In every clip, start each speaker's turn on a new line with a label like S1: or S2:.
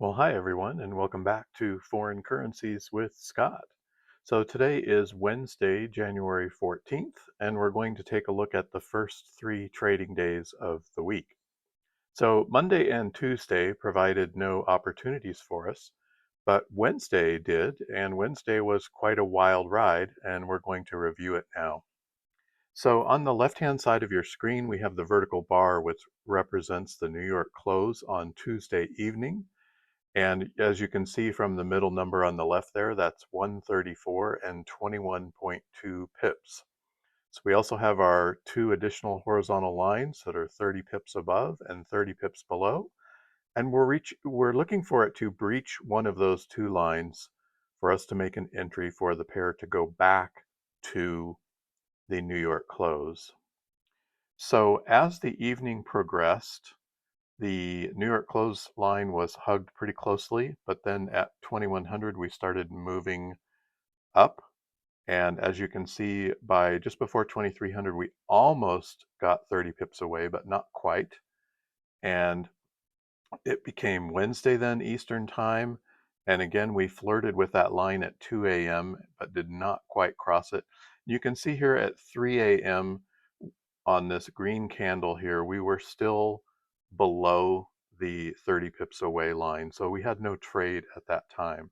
S1: Well, hi everyone, and welcome back to Foreign Currencies with Scott. So today is Wednesday, January 14th, and we're going to take a look at the first three trading days of the week. So Monday and Tuesday provided no opportunities for us, but Wednesday did, and Wednesday was quite a wild ride, and we're going to review it now. So on the left-hand side of your screen, we have the vertical bar, which represents the New York close on Tuesday evening. And as you can see from the middle number on the left there, that's 134 and 21.2 pips. So we also have our two additional horizontal lines that are 30 pips above and 30 pips below. And we're looking for it to breach one of those two lines for us to make an entry for the pair to go back to the New York close. So as the evening progressed, the New York close line was hugged pretty closely, but then at 2100 we started moving up. And as you can see, by just before 2300, we almost got 30 pips away, but not quite. And it became Wednesday then, Eastern time. And again, we flirted with that line at 2 a.m., but did not quite cross it. You can see here at 3 a.m. on this green candle here, we were still below the 30 pips away line. So we had no trade at that time.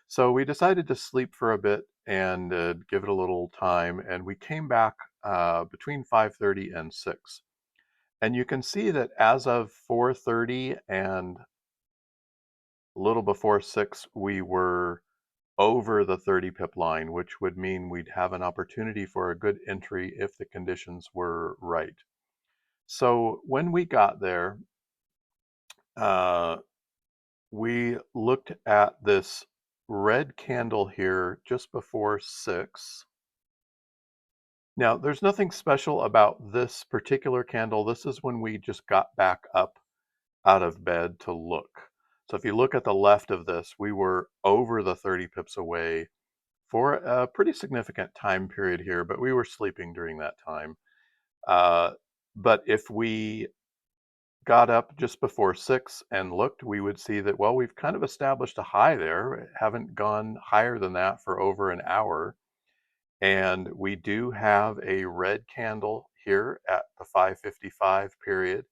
S1: So we decided to sleep for a bit and give it a little time. And we came back between 5:30 and 6. And you can see that as of 4:30 and a little before 6, we were over the 30 pip line, which would mean we'd have an opportunity for a good entry if the conditions were right. So when we got there, uh, we looked at this red candle here just before 6. Now, there's nothing special about this particular candle. This is when we just got back up out of bed to look. So if you look at the left of this, we were over the 30 pips away for a pretty significant time period here, but we were sleeping during that time. Uh, but if we got up just before 6 and looked, we would see that, well, we've kind of established a high there, haven't gone higher than that for over an hour. And we do have a red candle here at the 555 period.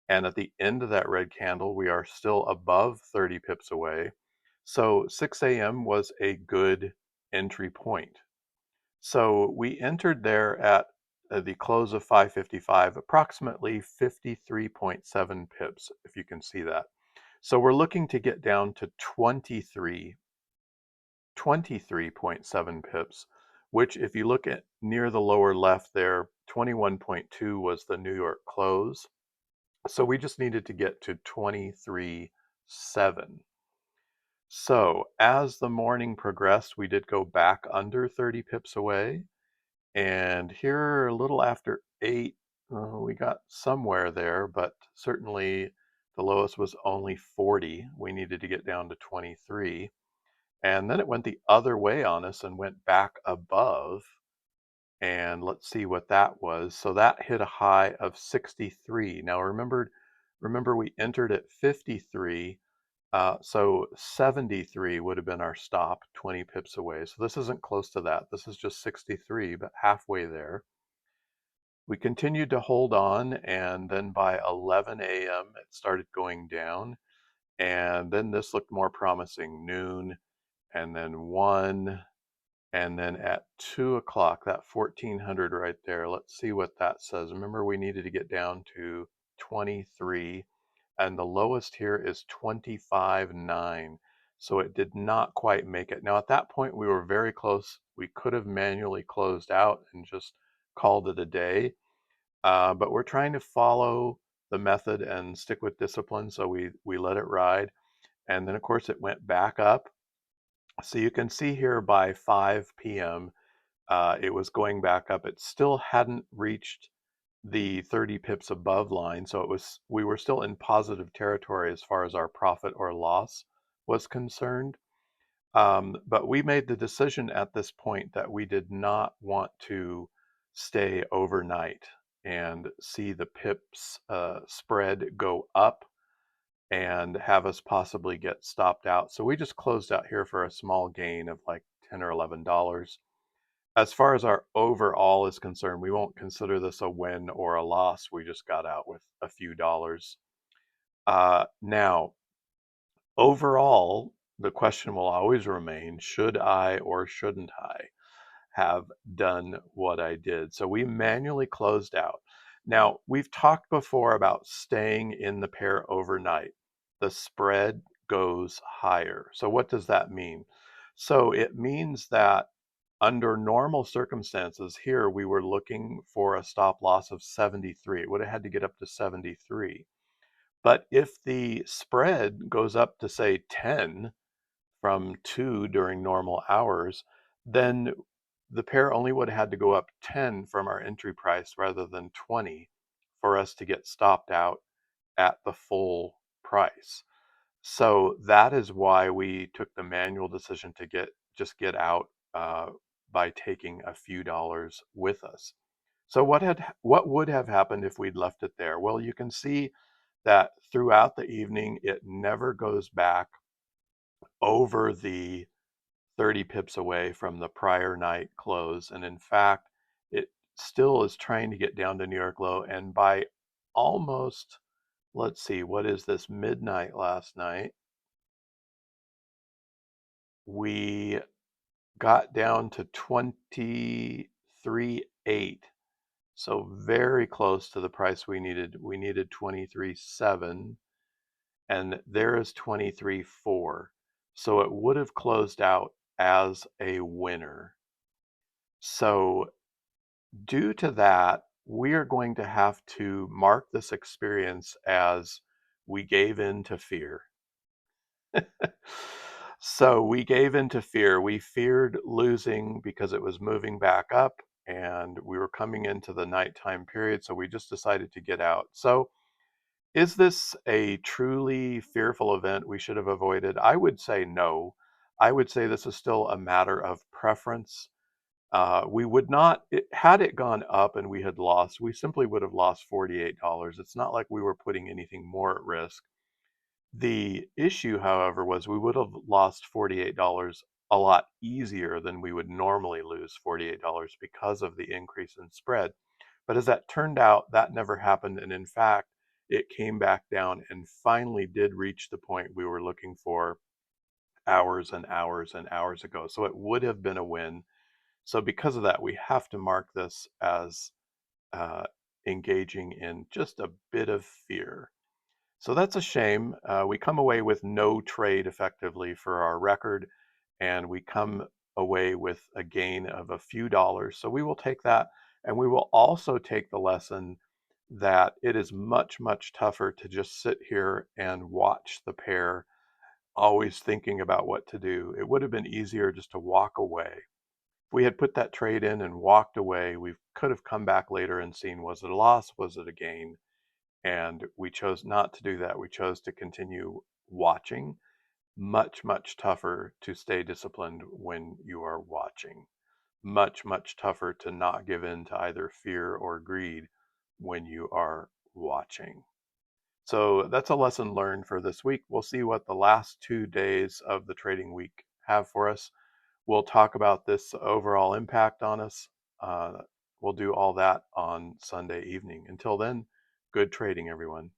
S1: And at the end of that red candle, we are still above 30 pips away. So 6 a.m. was a good entry point. So we entered there at the close of 555, approximately 53.7 pips, if you can see that. So we're looking to get down to 23.7 pips, which if you look at near the lower left there, 21.2 was the New York close. So we just needed to get to 23.7. So as the morning progressed, we did go back under 30 pips away. And here, a little after 8, we got somewhere there, but certainly the lowest was only 40. We needed to get down to 23. And then it went the other way on us and went back above. And let's see what that was. So that hit a high of 63. Now remember we entered at 53. So 73 would have been our stop, 20 pips away. So this isn't close to that. This is just 63, but halfway there. We continued to hold on, and then by 11 a.m., it started going down. And then this looked more promising, noon, and then 1, and then at 2 o'clock, that 1400 right there. Let's see what that says. Remember, we needed to get down to 23, and the lowest here is 25.9. So it did not quite make it. Now, at that point, we were very close. We could have manually closed out and just called it a day. But we're trying to follow the method and stick with discipline, so we let it ride. And then, of course, it went back up. So you can see here by 5 p.m., it was going back up. It still hadn't reached the 30 pips above line, so we were still in positive territory as far as our profit or loss was concerned. But we made the decision at this point that we did not want to stay overnight and see the pips spread go up and have us possibly get stopped out. So we just closed out here for a small gain of like 10 or $11. As far as our overall is concerned, we won't consider this a win or a loss. We just got out with a few dollars. Now, overall, the question will always remain, should I or shouldn't I have done what I did? So we manually closed out. Now, we've talked before about staying in the pair overnight. The spread goes higher. So what does that mean? So it means that under normal circumstances here, we were looking for a stop loss of 73. It would have had to get up to 73. But if the spread goes up to say 10 from 2 during normal hours, then the pair only would have had to go up 10 from our entry price rather than 20 for us to get stopped out at the full price. So that is why we took the manual decision to get out by taking a few dollars with us. So what would have happened if we'd left it there? Well, you can see that throughout the evening it never goes back over the 30 pips away from the prior night close, and in fact, it still is trying to get down to New York low. And by almost, let's see, what is this, midnight last night, we got down to 23.8. So very close to the price we needed. We needed 23.7, and there is 23.4. So it would have closed out as a winner. So due to that, we are going to have to mark this experience as we gave in to fear. So we gave in to fear. We feared losing because it was moving back up and we were coming into the nighttime period. So we just decided to get out. So is this a truly fearful event we should have avoided? I would say no. I would say this is still a matter of preference. We would not, had it gone up and we had lost, we simply would have lost $48. It's not like we were putting anything more at risk. The issue, however, was we would have lost $48 a lot easier than we would normally lose $48 because of the increase in spread. But as that turned out, that never happened. And in fact, it came back down and finally did reach the point we were looking for hours and hours and hours ago. So it would have been a win. So because of that, we have to mark this as uh, engaging in just a bit of fear. So that's a shame. We come away with no trade effectively for our record, and we come away with a gain of a few dollars. So we will take that, and we will also take the lesson that it is much, much tougher to just sit here and watch the pair, always thinking about what to do. It would have been easier just to walk away. If we had put that trade in and walked away, we could have come back later and seen, was it a loss? Was it a gain? And we chose not to do that. We chose to continue watching. Much, much tougher to stay disciplined when you are watching. Much, much tougher to not give in to either fear or greed when you are watching. So that's a lesson learned for this week. We'll see what the last 2 days of the trading week have for us. We'll talk about this overall impact on us. Uh, we'll do all that on Sunday evening. Until then, good trading, everyone.